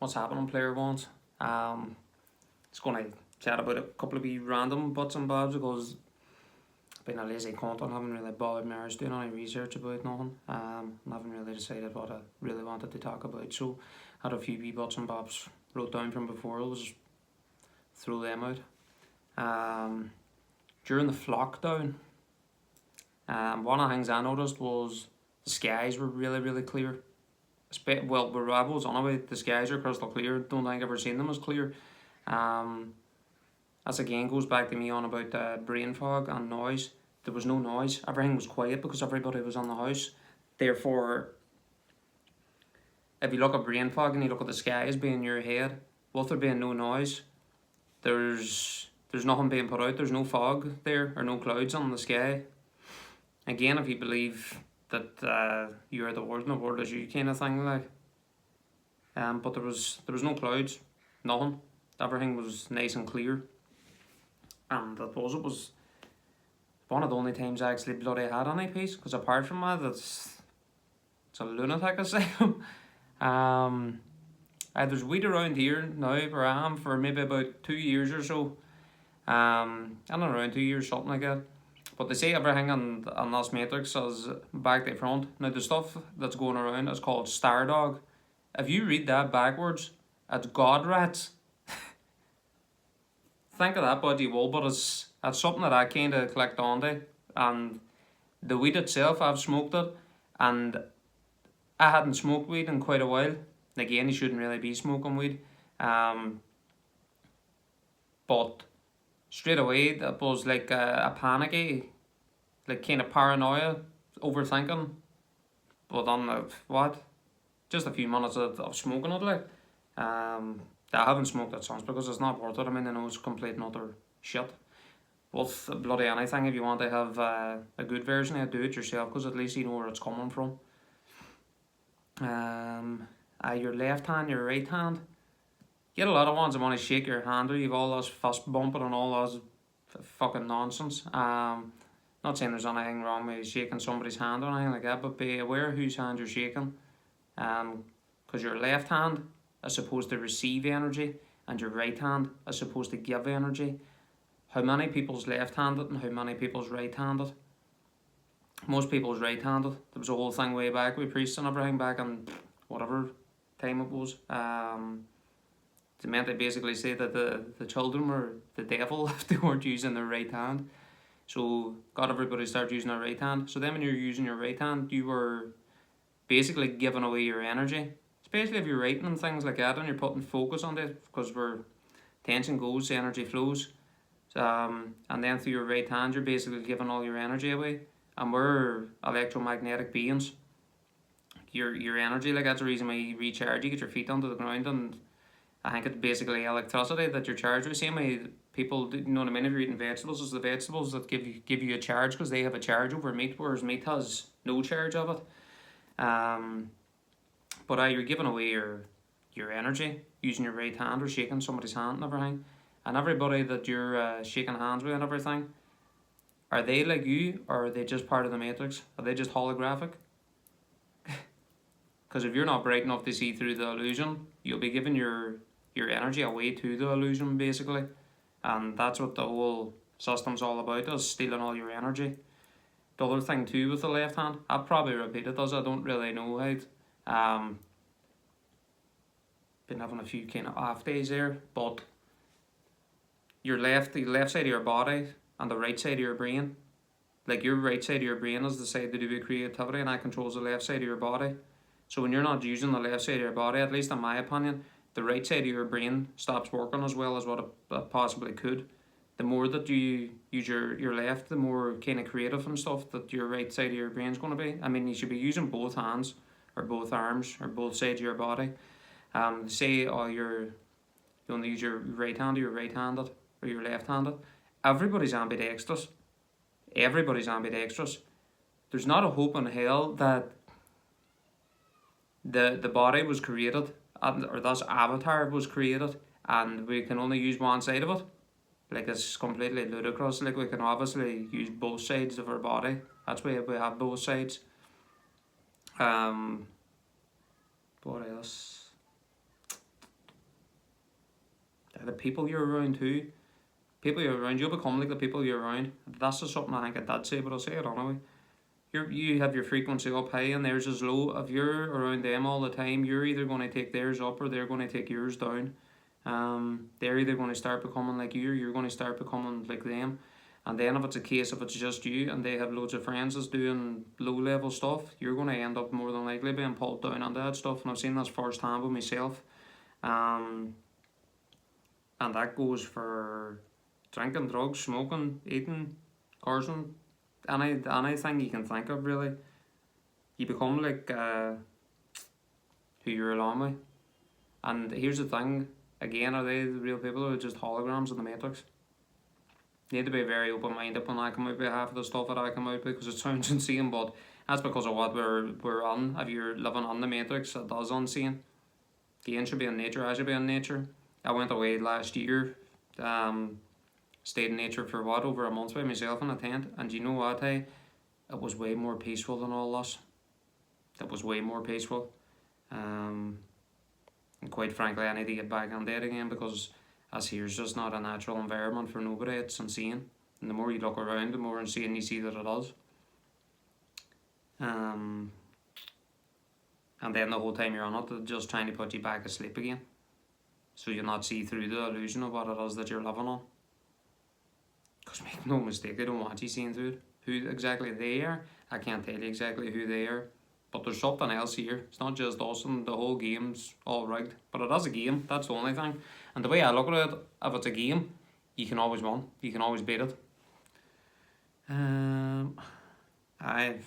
what's happening on Player Ones. Just going to chat about a couple of wee random bits and bobs because I've been a lazy cunt and haven't really bothered me doing any research about nothing. And haven't really decided what I really wanted to talk about. So I had a few wee bits and bobs wrote down from before. I'll just throw them out. During the lockdown, one of the things I noticed was the skies were really clear. Well, where I was on about, the skies are crystal clear. Don't think I've ever seen them as clear. As again goes back to me on about brain fog and noise. There was no noise. Everything was quiet because everybody was in the house. Therefore, if you look at brain fog and you look at the skies being in your head, with there being no noise, there's nothing being put out. There's no fog there or no clouds on the sky. Again, if you believe that you are the world and the world is you kind of thing, like. But there was no clouds, nothing. Everything was nice and clear. And it was one of the only times I actually bloody had any peace, because apart from that, it's a lunatic asylum. There's weed around here now where I am for maybe about 2 years or so. And around 2 years, something like that. But they say everything on this matrix is back to front. Now the stuff that's going around is called Stardog. If you read that backwards, it's God rats. Think of that body wall, but it's something that I kind of clicked onto. And the weed itself, I've smoked it, and I hadn't smoked weed in quite a while. Again, you shouldn't really be smoking weed. But straight away, that was like a panicky, like kind of paranoia, overthinking. But on just a few minutes of smoking it, like. I haven't smoked it since because it's not worth it. I mean, I know it's complete and utter shit. With bloody anything, if you want to have a good version of it, do it yourself, because at least you know where it's coming from. Your left hand, your right hand. You get a lot of ones that want to shake your hand, or you've all this fist bumping and all this fucking nonsense. Not saying there's anything wrong with shaking somebody's hand or anything like that, but be aware whose hand you're shaking. Because your left hand is supposed to receive energy and your right hand is supposed to give energy. How many people's left-handed and how many people's right-handed? Most people's right-handed. There was a whole thing way back with priests and everything back in whatever time it was. They meant to basically say that the children were the devil if they weren't using their right hand. So got everybody to start using their right hand. So then when you're using your right hand, you were basically giving away your energy. Especially if you're writing and things like that and you're putting focus on it, because where tension goes, the energy flows. And then through your right hand, you're basically giving all your energy away. And we're electromagnetic beings. Your energy, like that's the reason why you recharge, you get your feet onto the ground, and I think it's basically electricity that you're charged with. Same way people, you know what I mean, if you're eating vegetables, it's the vegetables that give you a charge because they have a charge over meat, whereas meat has no charge of it. But you're giving away your energy using your right hand or shaking somebody's hand and everything. And everybody that you're shaking hands with and everything, are they like you, or are they just part of the matrix? Are they just holographic? Because if you're not bright enough to see through the illusion, you'll be giving your energy away to the illusion, basically. And that's what the whole system's all about, is stealing all your energy. The other thing too with the left hand, I'll probably repeat it as I don't really know how. Been having a few kind of off days there, but the left side of your body and the right side of your brain, like your right side of your brain is the side to do with creativity, and that controls the left side of your body. So when you're not using the left side of your body, at least in my opinion, the right side of your brain stops working as well as what it possibly could. The more that you use your left, the more kind of creative and stuff that your right side of your brain's going to be. I mean, you should be using both hands or both arms or both sides of your body. Say you only use your right hand or you're right-handed or you're left-handed. Everybody's ambidextrous. There's not a hope in hell that the body was created, or this avatar was created, and we can only use one side of it. Like, it's completely ludicrous. Like, we can obviously use both sides of our body. That's why we have both sides. What else? the people you're around too. People you're around, you'll become like the people you're around. That's just something I think a dad say, but I'll say it anyway. You have your frequency up high and theirs is low. If you're around them all the time, you're either going to take theirs up or they're going to take yours down. They're either going to start becoming like you or you're going to start becoming like them. And then if it's a case if it's just you and they have loads of friends that's doing low level stuff, you're going to end up more than likely being pulled down on that stuff. And I've seen this firsthand with myself. And that goes for drinking, drugs, smoking, eating, cursing, anything you can think of really. You become like who you're along with. And here's the thing, again, are they the real people or just holograms in the Matrix? You need to be very open-minded when I come out with half of the stuff that I come out with, because it sounds insane, but that's because of what we're on. If you're living on the Matrix, it does insane. Gain should be in nature, I should be in nature. I went away last year, stayed in nature for over a month by myself in a tent, and you know what, hey, it was way more peaceful than all this. It was way more peaceful. And quite frankly, I need to get back on that again, because as here's just not a natural environment for nobody. It's insane. And the more you look around, the more insane you see that it is. And then the whole time you're on it, they're just trying to put you back asleep again, so you'll not see through the illusion of what it is that you're living on. Because make no mistake, they don't want you seeing through it. Who exactly they are, I can't tell you exactly who they are. But there's something else here. It's not just us, and the whole game's all rigged. But it is a game, that's the only thing. And the way I look at it, if it's a game, you can always win. You can always beat it. I've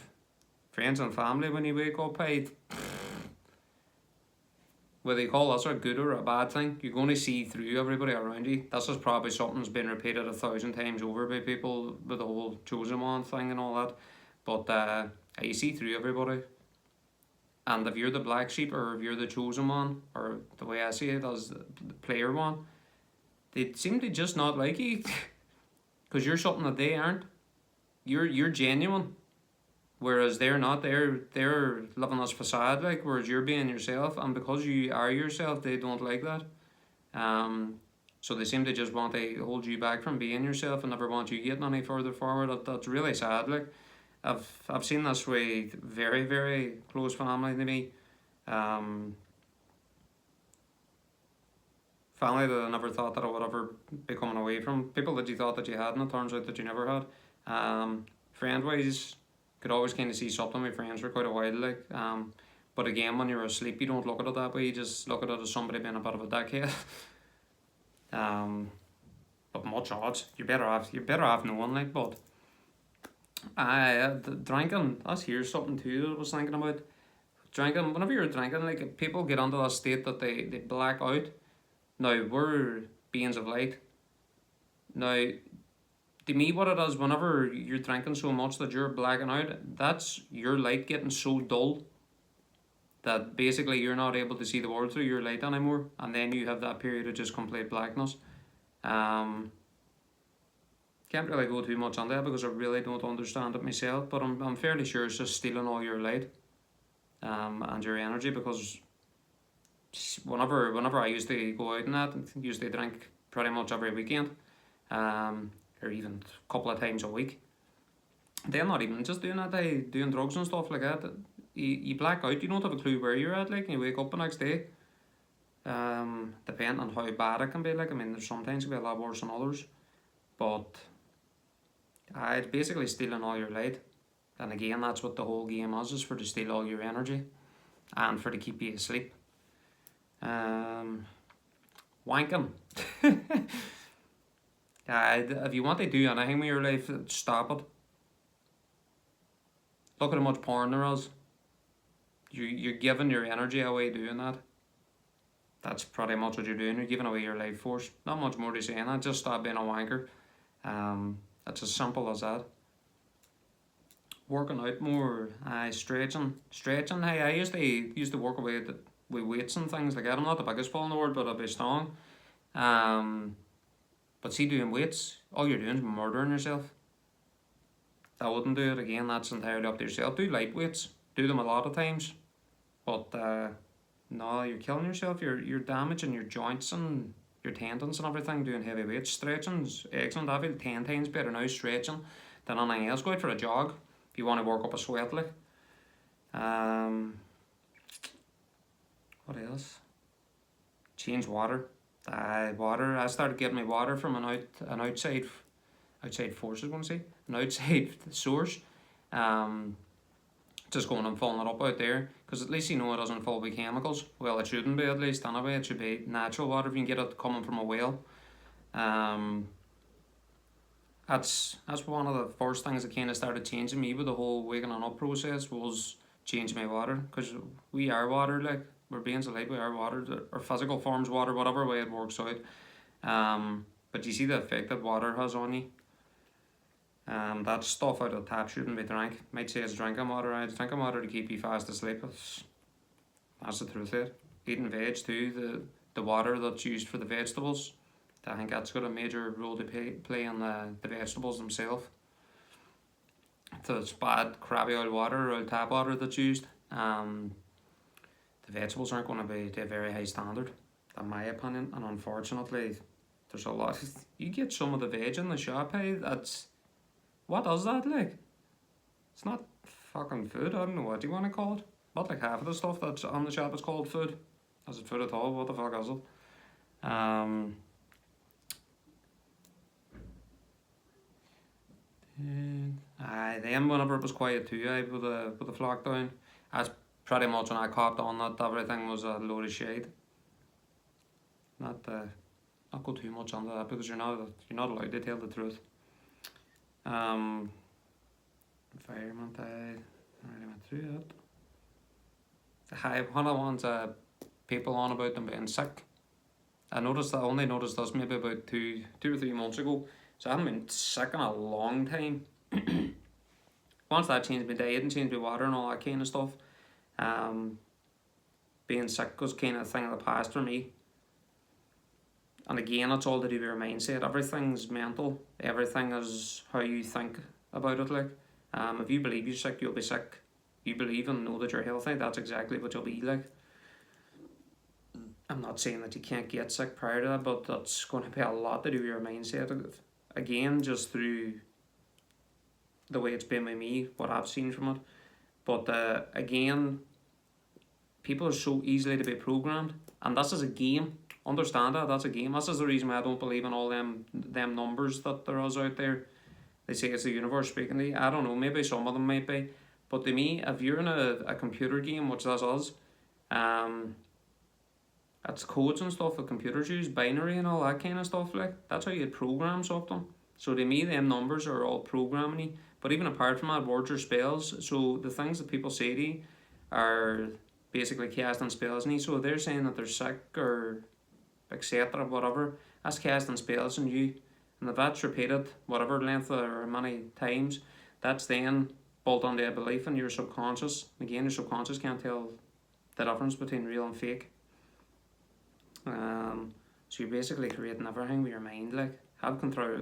friends and family when you wake up, whether you call this a good or a bad thing, you're going to see through everybody around you. This is probably something that's been repeated 1,000 times over by people with the whole chosen one thing and all that. But you see through everybody. And if you're the black sheep, or if you're the chosen one, or the way I see it as the player one, they seem to just not like you. Because you're something that they aren't. You're genuine. Whereas they're not. They're living this facade, like, whereas you're being yourself, and because you are yourself, they don't like that. So they seem to just want to hold you back from being yourself and never want you getting any further forward. That's really sad, like. I've seen this with very, very close family to me. Family that I never thought that I would ever be coming away from. People that you thought that you had, and it turns out that you never had. Friend-wise, could always kind of see something with friends for quite a while, like. But again, when you're asleep, you don't look at it that way. You just look at it as somebody being a bit of a dickhead. But much odds, you're better off knowing, like. But drinking, that's here's something too that I was thinking about. Drinking, whenever you're drinking, like, people get into that state that they black out. Now, we're beings of light. Now, to me, what it is, whenever you're drinking so much that you're blacking out, that's your light getting so dull that basically you're not able to see the world through your light anymore, and then you have that period of just complete blackness. Can't really go too much on that because I really don't understand it myself, but I'm fairly sure it's just stealing all your light and your energy, because whenever I used to go out and that, I used to drink pretty much every weekend, or even a couple of times a week. Then not even just doing that, doing drugs and stuff like that. You black out, you don't have a clue where you're at, like, and you wake up the next day. Depending on how bad it can be, like, I mean, there's sometimes it can be a lot worse than others, but it's basically stealing all your light. And again, that's what the whole game is for to steal all your energy and for to keep you asleep. Wanking. If you want to do anything with your life, stop it. Look at how much porn there is. You're giving your energy away doing that. That's pretty much what you're doing. You're giving away your life force. Not much more to say in that. Just stop being a wanker. It's as simple as that. Working out more. Stretching. Hey, I used to work away with weights and things like that. I'm not the biggest ball in the world, but I'll be strong. But see, doing weights, all you're doing is murdering yourself. I wouldn't do it again. That's entirely up to yourself. Do light weights. Do them a lot of times. But no, you're killing yourself. You're damaging your joints and your tendons and everything, doing heavy weights. Stretching's excellent. I feel 10 times better now stretching than anything else. Go out for a jog if you want to work up a sweat, like. What else? Change water. Water. I started getting my water from an outside force. I was going to say an outside source. Just going and filling it up out there, because at least you know it doesn't fill with chemicals. Well, it shouldn't be, at least anyway. It should be natural water if you can get it coming from a well. That's one of the first things that kind of started changing me with the whole waking up process, was changing my water, because we are water, like, we're beings of light, we are water, our physical form's water, whatever way it works out. But you see the effect that water has on you. That stuff out of the tap shouldn't be drank. Might say it's drinking water, right? Drinking water to keep you fast asleep. That's the truth of it. Eating veg too, the water that's used for the vegetables, I think that's got a major role to play in the vegetables themselves. If it's bad crabby oil water or old tap water that's used, the vegetables aren't going to be to a very high standard, in my opinion. And unfortunately, there's a lot. You get some of the veg in the shop, hey, that's... What is that, like? It's not fucking food, I don't know what you want to call it. But like half of the stuff that's on the shop is called food. Is it food at all? What the fuck is it? Then whenever it was quiet too, with the lockdown, that's pretty much when I copped on that everything was a load of shade. Not go too much on that, because you're not allowed to tell the truth. Environment, I already went through it. One of the ones people on about them being sick. I only noticed this maybe about two or 3 months ago. So I haven't been sick in a long time. Once that changed my diet and changed my water and all that kind of stuff, being sick was kind of a thing of the past for me. And again, it's all to do with your mindset. Everything's mental. Everything is how you think about it. Like, if you believe you're sick, you'll be sick. You believe and know that you're healthy, that's exactly what you'll be like. I'm not saying that you can't get sick prior to that, but that's going to be a lot to do with your mindset. Again, just through the way it's been with me, what I've seen from it. But again, people are so easily to be programmed, and this is a game. Understand that, that's a game. This is the reason why I don't believe in all them numbers that there is out there. They say it's the universe speaking to you. I don't know, maybe some of them might be. But to me, if you're in a computer game, which this is, it's codes and stuff that computers use, binary and all that kind of stuff, like, that's how you get programs of them. So to me, them numbers are all programming you. But even apart from that, words are spells. So the things that people say to you are basically casting spells on you. So if they're saying that they're sick or etc., whatever, that's casting spells on you. And if that's repeated whatever length or many times, that's then built onto a belief in your subconscious. Again, your subconscious can't tell the difference between real and fake. So you're basically creating everything with your mind. Like, have control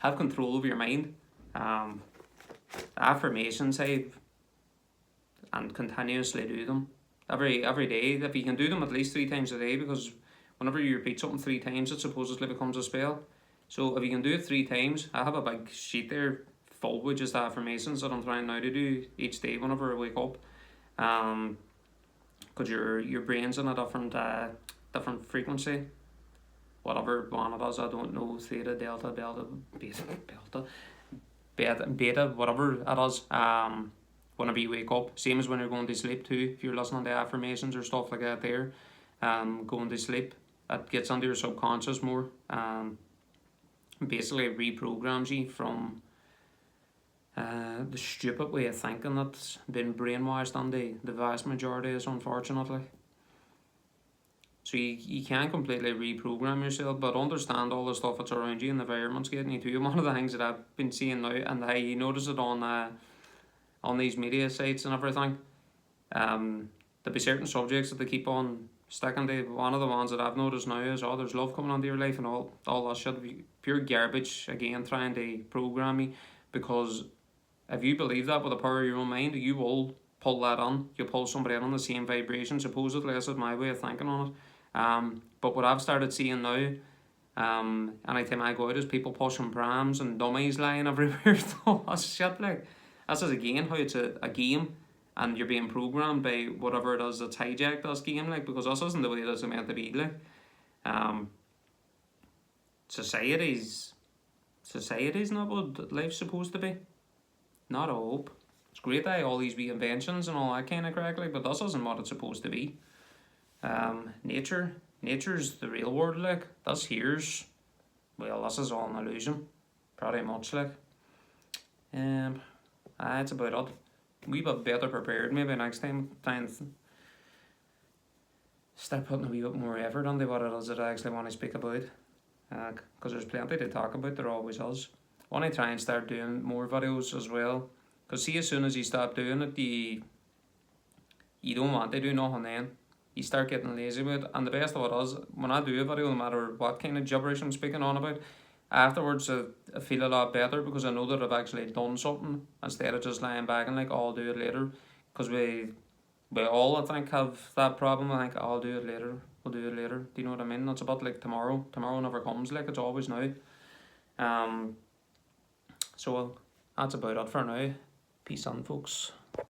have control over your mind. Affirmations, and continuously do them every day. If you can do them at least 3 times a day, because whenever you repeat something 3 times, it supposedly becomes a spell. So if you can do it 3 times, I have a big sheet there full with just affirmations that I'm trying now to do each day whenever I wake up. Because your brain's in a different frequency, whatever one it is, I don't know, theta, delta, beta, whatever it is. Whenever you wake up, same as when you're going to sleep too. If you're listening to affirmations or stuff like that, there, going to sleep, that gets into your subconscious more. Basically reprograms you from the stupid way of thinking that's been brainwashed on the vast majority is, unfortunately. So you can't completely reprogram yourself, but understand all the stuff that's around you and the environment's getting you to. And one of the things that I've been seeing now, and I notice it on these media sites and everything, there'll be certain subjects that they keep on sticking to. One of the ones that I've noticed now is, there's love coming into your life and all that shit. Pure garbage, again, trying to program me, because if you believe that with the power of your own mind, you will pull that on. You'll pull somebody in on the same vibration, supposedly. This is my way of thinking on it. But what I've started seeing now, anytime I go out, is people pushing prams and dummies lying everywhere. So that's shit. Like, this is again how it's a game, and you're being programmed by whatever it is that's hijacked this game. Like, because this isn't the way it is meant to be. Like, um, society's not what life's supposed to be. Not a hope. It's great that all these wee inventions and all that kind of crack, like, but this isn't what it's supposed to be. Nature's the real world, like. This here's, well, this is all an illusion, pretty much, like. That's about it. We bit better prepared maybe next time. Try and start putting a wee bit more effort into what it is that I actually want to speak about. Because there's plenty to talk about, there always is. I want to try and start doing more videos as well. Because see, as soon as you stop doing it, you don't want to do nothing then. You start getting lazy with it. And the best of it is, when I do a video, no matter what kind of gibberish I'm speaking on about, afterwards I feel a lot better because I know that I've actually done something instead of just lying back and like, oh, I'll do it later. Because we all, I think, have that problem. I think, oh, I'll do it later. We'll do it later. Do you know what I mean? It's about like tomorrow. Tomorrow never comes, like, it's always now. So that's about it for now. Peace on, folks.